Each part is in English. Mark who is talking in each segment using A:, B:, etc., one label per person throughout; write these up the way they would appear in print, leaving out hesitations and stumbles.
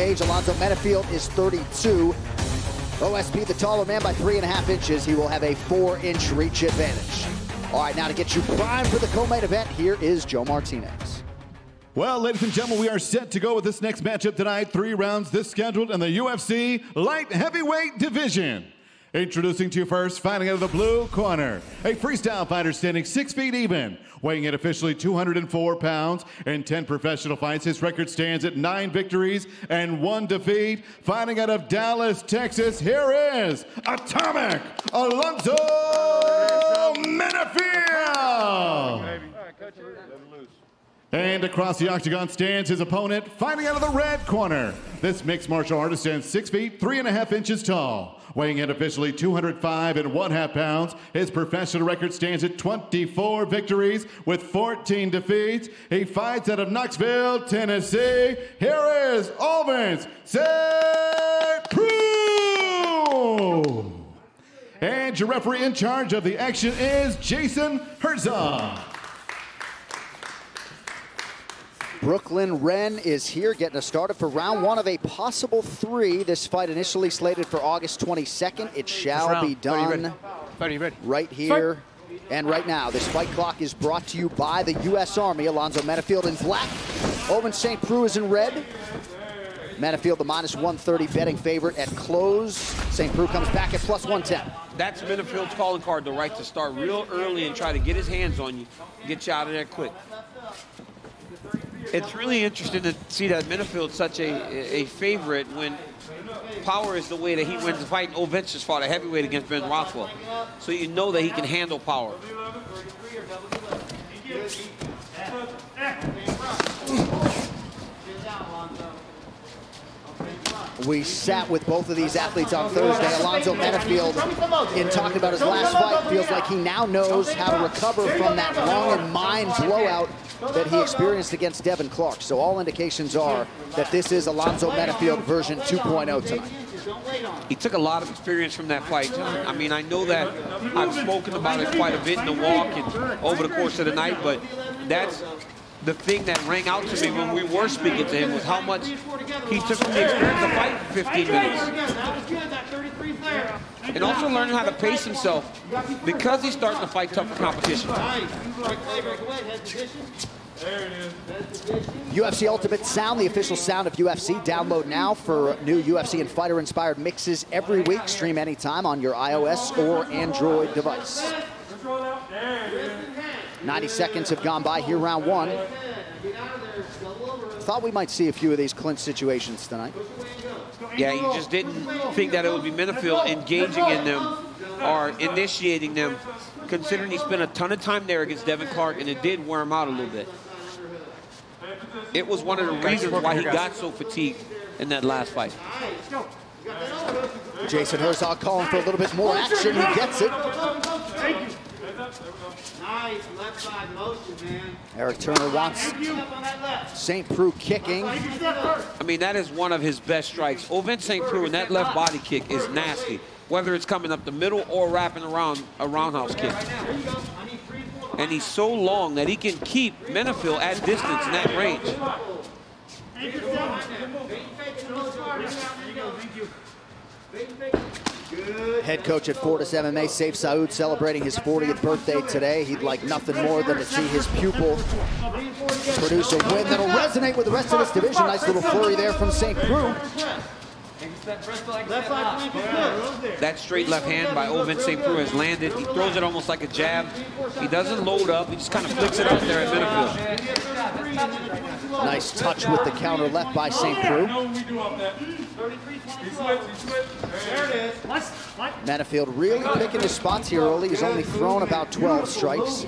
A: age. Alonzo Menifield is 32. OSP, the taller man, by 3.5 inches. He will have a 4-inch reach advantage. All right, now to get you primed for the co-main event, here is Joe Martinez.
B: Well, ladies and gentlemen, we are set to go with this next matchup tonight. 3 rounds this scheduled in the UFC light heavyweight division. Introducing to you first, fighting out of the blue corner, a freestyle fighter standing 6 feet even, weighing in officially 204 pounds. In 10 professional fights, his record stands at 9 victories and 1 defeat. Fighting out of Dallas, Texas, here is Atomic Alonzo Menifield. And across the octagon stands his opponent, fighting out of the red corner. This mixed martial artist stands 6 feet, 3.5 inches tall. Weighing in officially 205 and 1/2 pounds. His professional record stands at 24 victories with 14 defeats. He fights out of Knoxville, Tennessee. Here is Ovince Preux. And your referee in charge of the action is Jason Herzog.
A: Brooklyn Wren is here getting us started for round 1 of a possible 3. This fight initially slated for August 22nd. It shall be done right here and right now. This fight clock is brought to you by the U.S. Army. Alonzo Menifield in black. Ovince St. Preux is in red. Menifield, the -130 betting favorite at close. St. Preux comes back at +110.
C: That's Menifield's calling card, the right to start real early and try to get his hands on you, get you out of there quick. It's really interesting to see that Menifield's such a favorite when power is the way that he wins the fight. Ovince just fought a heavyweight against Ben Rothwell. So you know that he can handle power.
A: We sat with both of these athletes on Thursday. Alonzo Menifield, in talking about his last fight, feels like he now knows how to recover from that long and mind blowout that he experienced against Devin Clark. So all indications are that this is Alonzo Menifield version 2.0 tonight.
C: He took a lot of experience from that fight. I mean, I know that I've spoken about it quite a bit in the walk and over the course of the night, but that's the thing that rang out to me when we were speaking to him was how much he took from the experience to fight for 15 minutes. And also learning how to pace himself because he's starting to fight tougher competition.
A: UFC Ultimate Sound, the official sound of UFC. Download now for new UFC and fighter-inspired mixes every week. Stream anytime on your iOS or Android device. 90 seconds have gone by here, round 1. Thought we might see a few of these clinch situations tonight.
C: Yeah, you just didn't think that it would be Menifield engaging in them or initiating them, considering he spent a ton of time there against Devin Clark, and it did wear him out a little bit. It was one of the reasons why he got so fatigued in that last fight.
A: Jason Herzog calling for a little bit more action. He gets it.
D: Nice left side motion, man.
A: Eric Turner wants St. Preux kicking.
C: I mean, that is one of his best strikes. Ovince St. Preux, and that left body kick is nasty, whether it's coming up the middle or wrapping around a roundhouse kick. And he's so long that he can keep Menifield at distance in that range.
A: Head coach at Fortis MMA, Saif Saud, celebrating his 40th birthday today. He'd like nothing more than to see his pupil produce a win that'll resonate with the rest of this division. Nice little flurry there from St. Preux.
C: That straight left hand by Ovince St. Preux has landed. He throws it almost like a jab. He doesn't load up. He just kind of flicks it out there at Menifield.
A: Nice touch with the counter left by St. Preux. Menifield really picking his spots here early. He's only thrown about 12 strikes.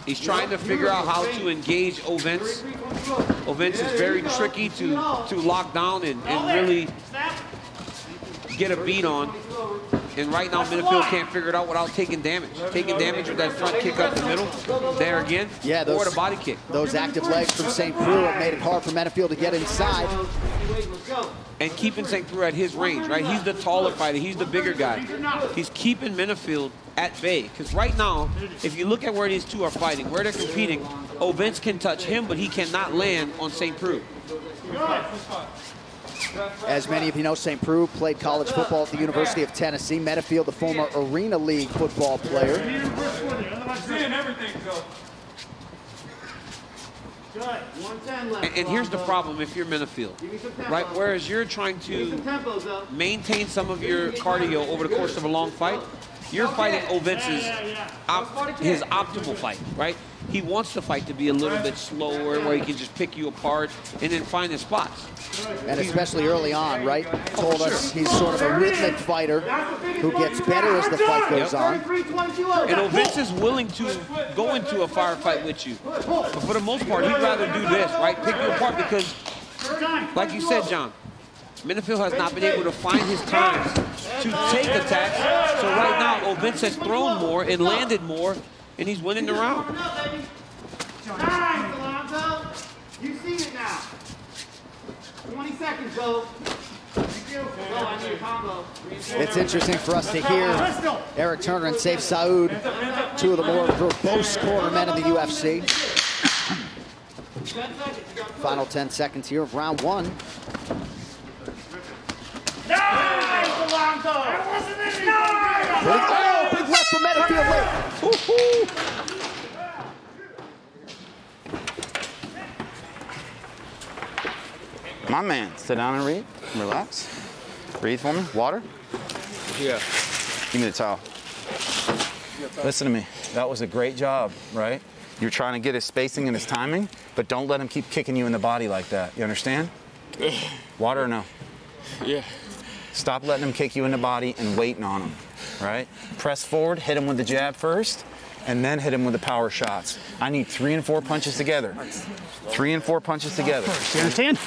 C: He's trying to figure out how to engage Ovince. Ovince is very tricky to lock down and really get a beat on. And right now, Menifield can't figure it out without taking damage. Taking damage with that front kick up the middle. There again,
A: yeah,
C: or the body kick.
A: Those active legs from St. Preux have made it hard for Menifield to get inside.
C: And keeping St. Preux at his range, right? He's the taller fighter. He's the bigger guy. He's keeping Menifield at bay. Because right now, if you look at where these two are fighting, where they're competing, Ovince can touch him, but he cannot land on St. Preux.
A: As many of you know, St. Preux played college football at the University of Tennessee. Menifield, the former Arena League football player.
C: And here's the problem if you're Menifield, right? Whereas you're trying to maintain some of your cardio over the course of a long fight, you're fighting Ovince's his optimal fight, right? He wants the fight to be a little bit slower, where he can just pick you apart and then find his spots.
A: And especially early on, right? Told us he's sort of a rhythmic fighter who gets better as the fight goes on.
C: And Ovince is willing to go into a firefight with you. But for the most part, he'd rather do this, right? Pick you apart because, like you said, John, Menifield has not been able to find his times to take attacks. So right now, Ovince has thrown more and landed more, and he's winning the round.
D: Nice, Alonzo. You've seen it now. 20 seconds, go. I need a combo.
A: It's interesting for us to hear Eric Turner and Saif Saud, two of the more verbose cornermen in the UFC. Final 10 seconds here of round one.
D: Nice, Alonzo. That wasn't it. Nice.
A: Oh, big left for Menifield late.
E: My man, sit down and read. Relax. Breathe for me. Water?
C: Yeah.
E: Give me the towel. Listen to me. That was a great job, right? You're trying to get his spacing and his timing, but don't let him keep kicking you in the body like that. You understand? Water or no?
F: Yeah.
E: Stop letting him kick you in the body and waiting on him, right? Press forward, hit him with the jab first, and then hit him with the power shots. I need 3 and 4 punches together. 3 and 4 punches together.
G: You understand?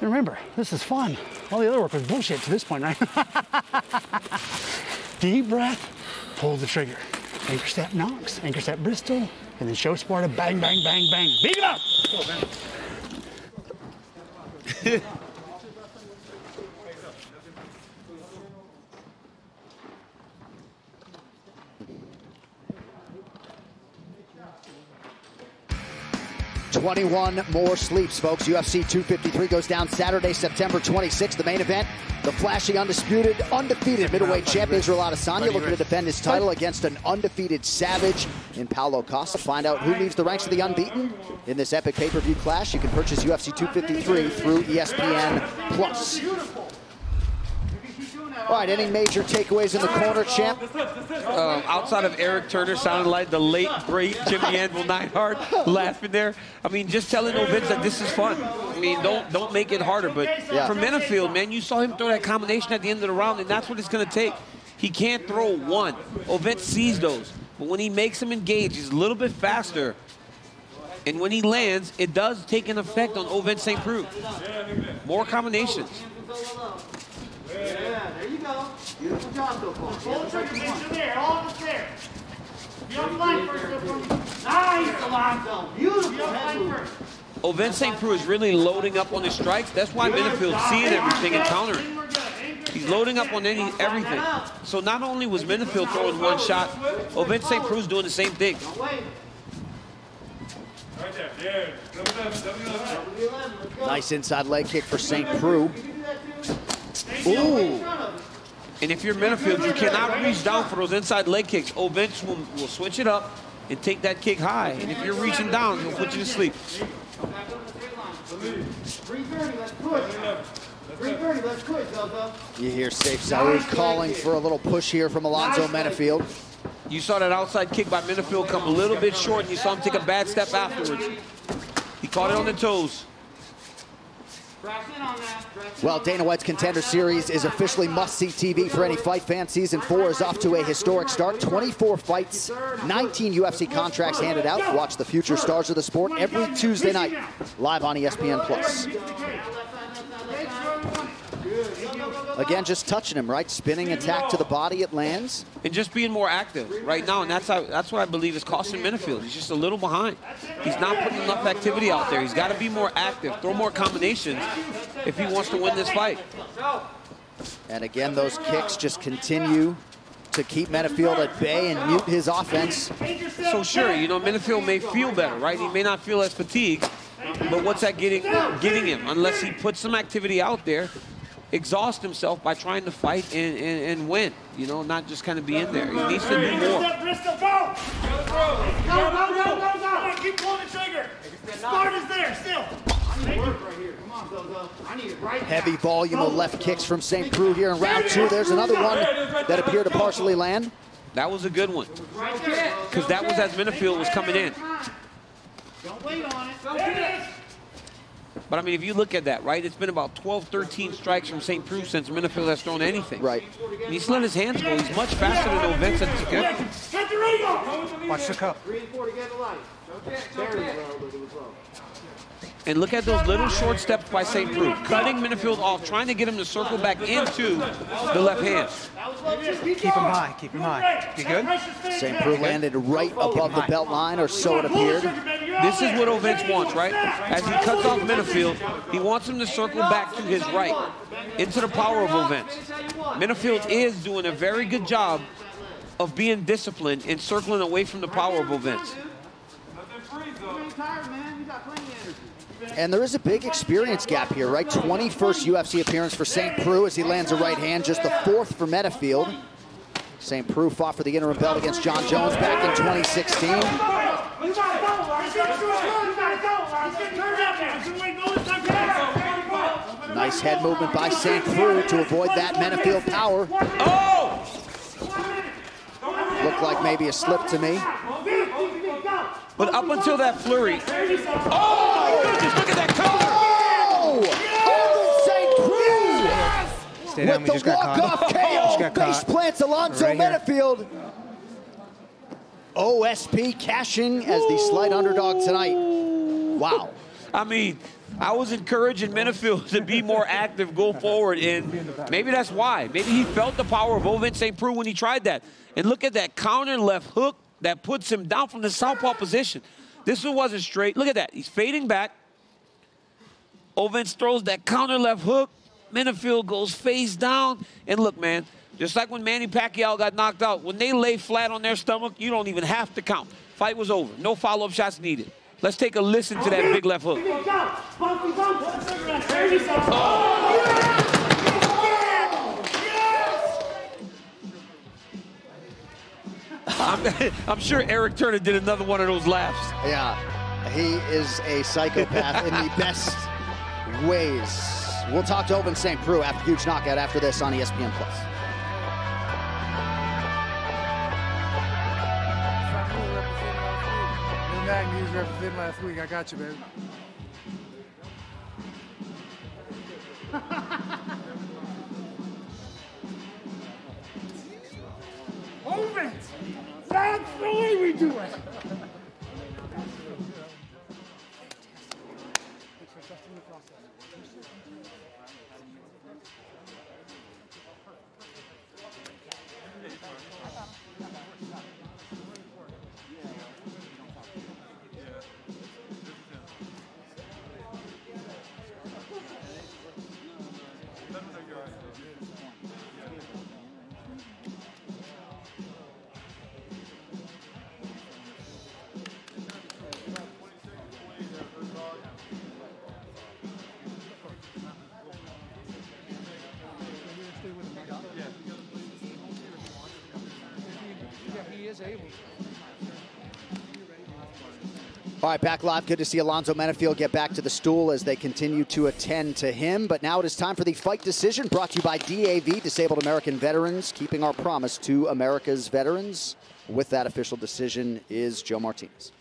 G: Remember, this is fun. All the other work was bullshit to this point, right? Deep breath, pull the trigger. Anchor step Knox, anchor step Bristol, and then show Sparta, bang, bang, bang, bang. Beat him up!
A: 21 more sleeps, folks. UFC 253 goes down Saturday, September 26th. The main event, the flashy, undisputed, undefeated middleweight champ Israel Adesanya looking to defend his title against an undefeated savage in Paulo Costa. Find out who leaves the ranks of the unbeaten in this epic pay-per-view clash. You can purchase UFC 253 through ESPN+. All right, any major takeaways in the corner, champ?
C: Outside of Eric Turner sounding like the late, great Jimmy Anvil Neidhart laughing there. I mean, just telling Ovince that this is fun. I mean, don't make it harder. But for Menifield, man, you saw him throw that combination at the end of the round, and that's what it's going to take. He can't throw one. Ovince sees those. But when he makes him engage, he's a little bit faster. And when he lands, it does take an effect on Ovince St. Preux. More combinations.
D: Yeah, there you go. Beautiful job so far. Full trigger, get you there, all of us there. Be on flank first. Nice, Alonzo. Beautiful head first.
C: Ovince St. Preux is really loading up on his strikes. That's why Menifield's seeing everything and countering. He's loading up on everything. So not only was Menifield throwing one shot, Ovince St. Preux is doing the same thing.
A: Nice inside leg kick for St. Preux.
C: Ooh. And if you're Menifield, you cannot reach down for those inside leg kicks. Ovince will switch it up and take that kick high. And if you're reaching down, he'll put you to sleep.
D: 330, let's push. 330, let's push, Zozo.
A: You hear Saif Saud calling for a little push here from Alonzo Menifield.
C: You saw that outside kick by Menifield come a little bit short, and you saw him take a bad step afterwards. He caught it on the toes.
A: Well, Dana White's Contender Series is officially must-see TV for any fight fan. Season 4 is off to a historic start. 24 fights, 19 UFC contracts handed out. Watch the future stars of the sport every Tuesday night, live on ESPN+. Again, just touching him, right? Spinning attack to the body, it lands.
C: And just being more active right now, and that's what I believe is costing Menifield. He's just a little behind. He's not putting enough activity out there. He's got to be more active, throw more combinations if he wants to win this fight.
A: And again, those kicks just continue to keep Menifield at bay and mute his offense.
C: So sure, you know, Menifield may feel better, right? He may not feel as fatigued, But what's that getting him? Unless he puts some activity out there, exhaust himself by trying to fight and win. You know, not just kind of be in there. He needs to do more.
D: Bristol, go! Go! Keep pulling the trigger. Smart is there still.
A: Heavy volume of left kicks from St. Preux here in round 2. There's another one that appeared to partially land.
C: That was a good one. Because that was as Menifield was coming in.
D: Don't wait on it.
C: But I mean, if you look at that, right, it's been about 12, 13 strikes from St. Preux since Menifield has thrown anything.
A: Right.
C: And he's let his hands go. He's much faster than Ovince at the kick.
G: Watch the cup.
C: And look at those little short steps by St. Preux, cutting Menifield off, trying to get him to circle back into the left hand.
G: Keep him high. Keep him high. You good?
A: St. Preux landed right above the belt line, or so it appeared.
C: This is what Ovince wants, right? As he cuts off Menifield, he wants him to circle back to his right, into the power of Ovince. Menifield is doing a very good job of being disciplined and circling away from the power of Ovince.
A: And there is a big experience gap here, right? 21st UFC appearance for St. Preux as he lands a right hand, just the 4th for Menifield. St. Preux fought for the interim belt against John Jones back in 2016. Nice head movement by St. Preux to avoid that Menifield power.
C: Oh!
A: Looked like maybe a slip to me.
C: But up until that flurry. Oh, my goodness, look at that cover!
A: Oh! St. Preux!
G: Stay down,
A: with the walk-off KO, face plants Alonzo Menifield. OSP cashing as the slight underdog tonight. Wow.
C: I mean, I was encouraging Menifield to be more active, go forward, and maybe that's why. Maybe he felt the power of Ovince St. Preux when he tried that. And look at that counter left hook that puts him down from the southpaw position. This one wasn't straight. Look at that. He's fading back. Ovince throws that counter left hook. Menifield goes face down. And look, man, just like when Manny Pacquiao got knocked out, when they lay flat on their stomach, you don't even have to count. Fight was over. No follow-up shots needed. Let's take a listen to that big left hook. Oh. I'm sure Eric Turner did another one of those laughs.
A: Yeah, he is a psychopath in the best ways. We'll talk to Ovince St. Preux after huge knockout after this on ESPN+.
F: He's representing last week. I got you, baby.
D: Ovince! That's the way we do it!
A: All right, back live. Good to see Alonzo Menifield get back to the stool as they continue to attend to him. But now it is time for the fight decision brought to you by DAV, Disabled American Veterans, keeping our promise to America's veterans. With that official decision is Joe Martinez.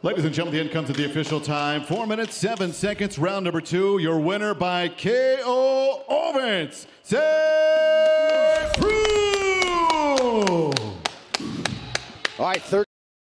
B: Ladies and gentlemen, the end comes at the official time. 4 minutes, 7 seconds, round number 2. Your winner by KO, Ovince St. Preux!
A: All right,